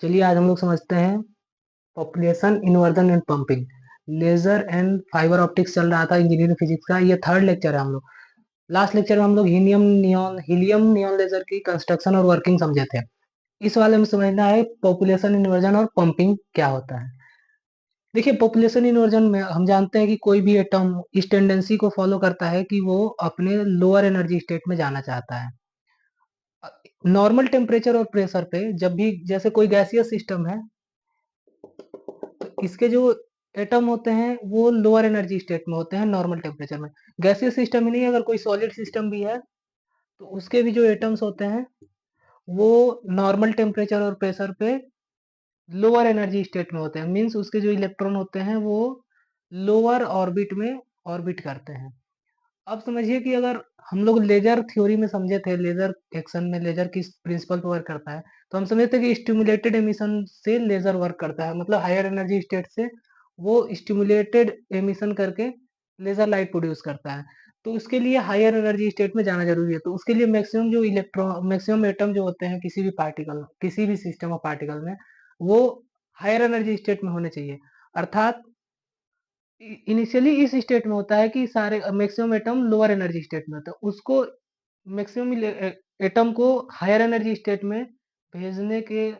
चलिए आज हम लोग समझते हैं population inversion and pumping. Laser and fibre optics चल रहा था इंजीनियरिंग फिजिक्स का, ये थर्ड लेक्चर है हम लोग। लास्ट लेक्चर में हम लोग हीलियम नियॉन लेजर की कंस्ट्रक्शन और वर्किंग समझे थे। इस वाले में समझना है पॉपुलेशन इन्वर्जन और पंपिंग क्या होता है। देखिए, पॉपुलेशन इन्वर्जन में हम जानते हैं कि कोई भी एटम इस टेंडेंसी को फॉलो करता है कि वो अपने लोअर एनर्जी स्टेट में जाना चाहता है। नॉर्मल टेम्परेचर और प्रेशर पे जब भी, जैसे कोई गैसियस सिस्टम है, तो इसके जो एटम होते हैं वो लोअर एनर्जी स्टेट में होते हैं नॉर्मल टेम्परेचर में। गैसियस सिस्टम ही नहीं, अगर कोई सॉलिड सिस्टम भी है तो उसके भी जो एटम्स होते हैं वो नॉर्मल टेम्परेचर और प्रेशर पे लोअर एनर्जी स्टेट में होते हैं। मींस उसके जो इलेक्ट्रॉन होते हैं वो लोअर ऑर्बिट में ऑर्बिट करते हैं। अब समझिए कि अगर हम लोग लेजर थ्योरी में समझे थे, लेजर एक्शन में लेजर किस प्रिंसिपल पर वर्क करता है, तो हम समझे थे कि स्टिमुलेटेड एमिशन से लेजर वर्क करता है। मतलब हायर एनर्जी स्टेट से वो स्टिमुलेटेड एमिशन करके लेजर लाइट प्रोड्यूस करता है। तो उसके लिए हायर एनर्जी स्टेट में जाना जरूरी है। तो उसके लिए मैक्सिमम एटम जो होते हैं किसी भी पार्टिकल, किसी भी सिस्टम ऑफ पार्टिकल में, वो हायर एनर्जी स्टेट में होने चाहिए। अर्थात इनिशियली इस स्टेट में होता है कि सारे maximum atom lower energy state में होता है। उसको मैक्सिमम एटम को हायर एनर्जी स्टेट में भेजने के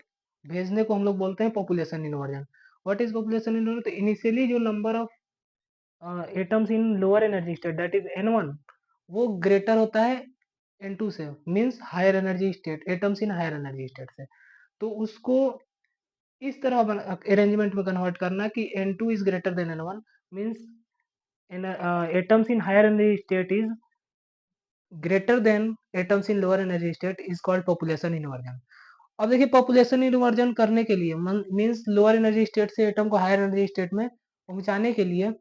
भेजने को हम लोग बोलते हैं population inversion. What is population inversion? तो इनिशियली जो number of atoms in lower energy state, that is N1, वो ग्रेटर होता है N2 से। Means higher energy state, atoms in higher energy state से। तो उसको इस तरह अरेंजमेंट में कन्वर्ट करना कि N2 is greater than N1, means atoms in higher energy state is greater than atoms in lower energy state is called population inversion. अब देखिए, पॉपुलेशन इन्वर्जन करने के लिए मींस लोअर एनर्जी स्टेट से atom को higher energy state में पहुंचाने के लिए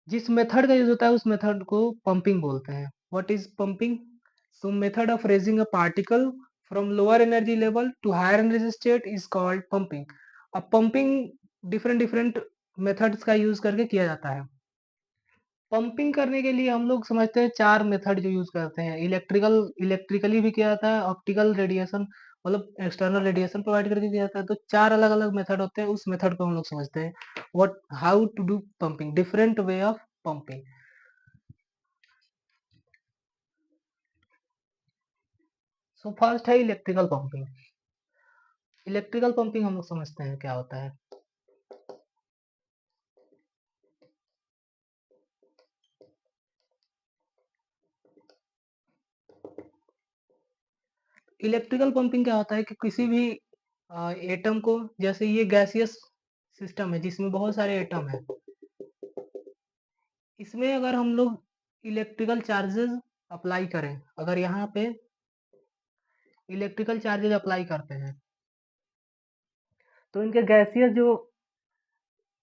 जिस मेथड का यूज होता है उस मेथड को पंपिंग बोलते हैं। What is pumping? So method of raising a particle from lower energy level to higher energy state is called pumping. अब पंपिंग डिफरेंट डिफरेंट मेथड्स का यूज करके किया जाता है। पंपिंग करने के लिए हम लोग समझते हैं चार मेथड जो यूज करते हैं। इलेक्ट्रिकली भी किया जाता है, ऑप्टिकल रेडिएशन मतलब एक्सटर्नल रेडिएशन प्रोवाइड करके किया जाता है। तो चार अलग अलग मेथड होते हैं, उस मेथड को हम लोग समझते हैं। What how to do pumping, different way of pumping. So first है इलेक्ट्रिकल पंपिंग। इलेक्ट्रिकल पंपिंग हम लोग समझते हैं क्या होता है। इलेक्ट्रिकल पंपिंग क्या होता है कि किसी भी एटम को, जैसे ये गैसियस सिस्टम है जिसमें बहुत सारे एटम है, इसमें अगर हम लोग इलेक्ट्रिकल चार्जेस अप्लाई करें, अगर यहाँ पे इलेक्ट्रिकल चार्जेस अप्लाई करते हैं तो इनके गैसियस जो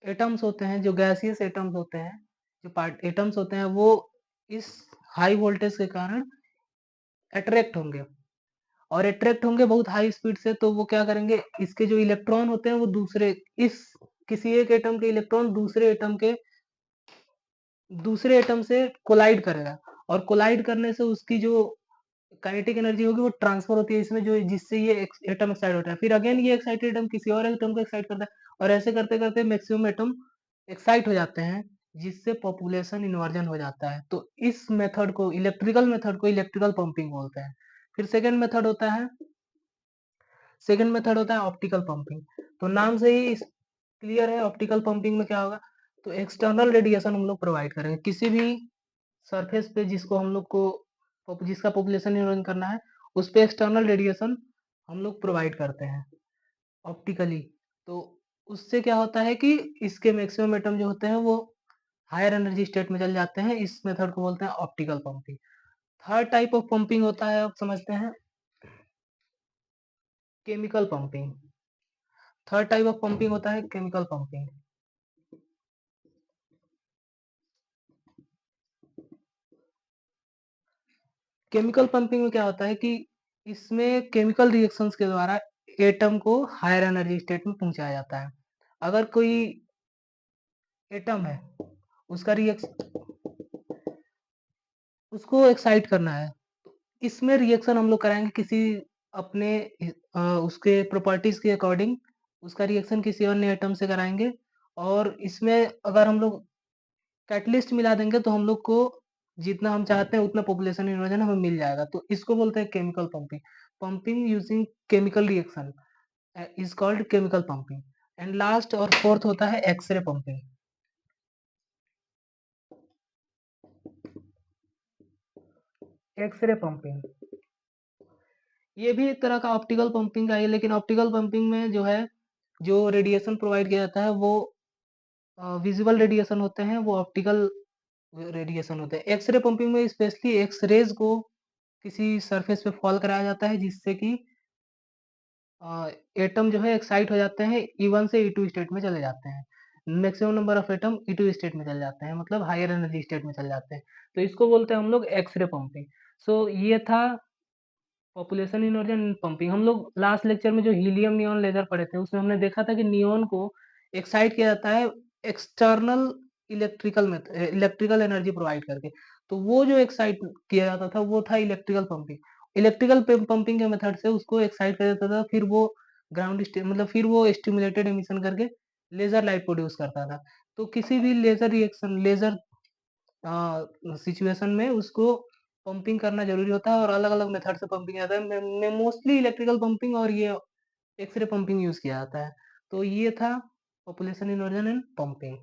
एटम्स होते हैं, जो गैसियस एटम्स होते हैं, जो पार्ट एटम्स होते हैं, वो इस हाई वोल्टेज के कारण अट्रैक्ट होंगे, और अट्रैक्ट होंगे बहुत हाई स्पीड से। तो वो क्या करेंगे, इसके जो इलेक्ट्रॉन होते हैं वो दूसरे, इस किसी एक एटम के इलेक्ट्रॉन दूसरे एटम से कोलाइड करेगा, और कोलाइड करने से उसकी जो काइनेटिक एनर्जी होगी वो ट्रांसफर होती है इसमें, जो जिससे ये एटम एक्साइट होता है। फिर अगेन ये एक्साइटेड एटम किसी और एटम को एक्साइट करता है, और ऐसे करते करते मैक्सिमम एटम एक्साइट हो जाते हैं, जिससे पॉपुलेशन इन्वर्जन हो जाता है। तो इस मेथड को, इलेक्ट्रिकल पंपिंग बोलते हैं। फिर सेकेंड मेथड होता है ऑप्टिकल पंपिंग। तो नाम से ही क्लियर है ऑप्टिकल पंपिंग में क्या होगा। तो एक्सटर्नल रेडिएशन हम लोग प्रोवाइड करेंगे किसी भी सरफेस पे जिसका पॉपुलेशन नियंत्रण करना है, उस पे एक्सटर्नल रेडिएशन हम लोग प्रोवाइड करते हैं ऑप्टिकली। तो उससे क्या होता है कि इसके मैक्सिमम एटम जो होते हैं वो हायर एनर्जी स्टेट में चल जाते हैं। इस मेथड को बोलते हैं optical pumping. Third type of pumping होता है, आप समझते हैं, chemical pumping. Third type of pumping होता है केमिकल पंपिंग। केमिकल पंपिंग में क्या होता है कि इसमें केमिकल रिएक्शंस के द्वारा एटम को हायर एनर्जी स्टेट में पहुंचाया जाता है। अगर कोई एटम है, उसका रिएक्शन, उसको एक्साइट करना है, तो इसमें रिएक्शन हम लोग कराएंगे किसी अपने उसके प्रॉपर्टीज के अकॉर्डिंग। उसका रिएक्शन किसी अन्य एटम से कराएँगे और इसमें अगर हम लोग कैटलिस्ट मिला देंगे तो हम लोग को जितना हम चाहते हैं उतना पॉपुलेशन इन्वर्जन हमें मिल जाएगा। तो इसको बोलते हैं chemical pumping. Pumping using chemical reaction is called chemical pumping. And last और फोर्थ होता है एक्स-रे पंपिंग। एक्स-रे पंपिंग, ये भी एक तरह का ऑप्टिकल पंपिंग का ही है, लेकिन ऑप्टिकल पंपिंग में जो है, जो रेडिएशन प्रोवाइड किया जाता है वो विजिबल रेडिएशन होते हैं, वो ऑप्टिकल रेडिएशन होते हैं। एक्स-रे पंपिंग में स्पेशली एक्स-रेज़ को किसी सरफेस पे फॉल कराया जाता है जिससे कि एटम जो है एक्साइट हो जाते हैं, E1 से E2 स्टेट में चले जाते हैं। Maximum number of atom E2 state में चले जाते हैं, मतलब हायर एनर्जी स्टेट में चले जाते हैं। तो इसको बोलते हैं हम लोग एक्स-रे पंपिंग। सो ये था पॉपुलेशन इन्वर्जन एंड पंपिंग। हम लोग लास्ट लेक्चर में जो हीलियम नियॉन लेज़र पढ़े थे, उसमें हमने देखा था कि नियॉन को एक्साइट किया जाता है एक्सटर्नल इलेक्ट्रिकल एनर्जी प्रोवाइड करके। तो वो जो एक्साइट किया जाता था, वो था इलेक्ट्रिकल पंपिंग। इलेक्ट्रिकल पंपिंग के मेथड से उसको एक्साइट किया जाता था, फिर वो मतलब फिर वो स्टिमुलेटेड एमिशन करके लेज़र लाइट प्रोड्यूस करता था। तो किसी भी लेज़र सिचुएशन में उसको पंपिंग करना ज़रूरी होता है और अलग-अलग मेथड से पंपिंग आता है। में मोस्टली इलेक्ट्रिकल पंपिंग और ये एक्स-रे पंपिंग यूज़ किया जाता है। तो ये था पॉपुलेशन इन्वर्जन एंड पंपिंग।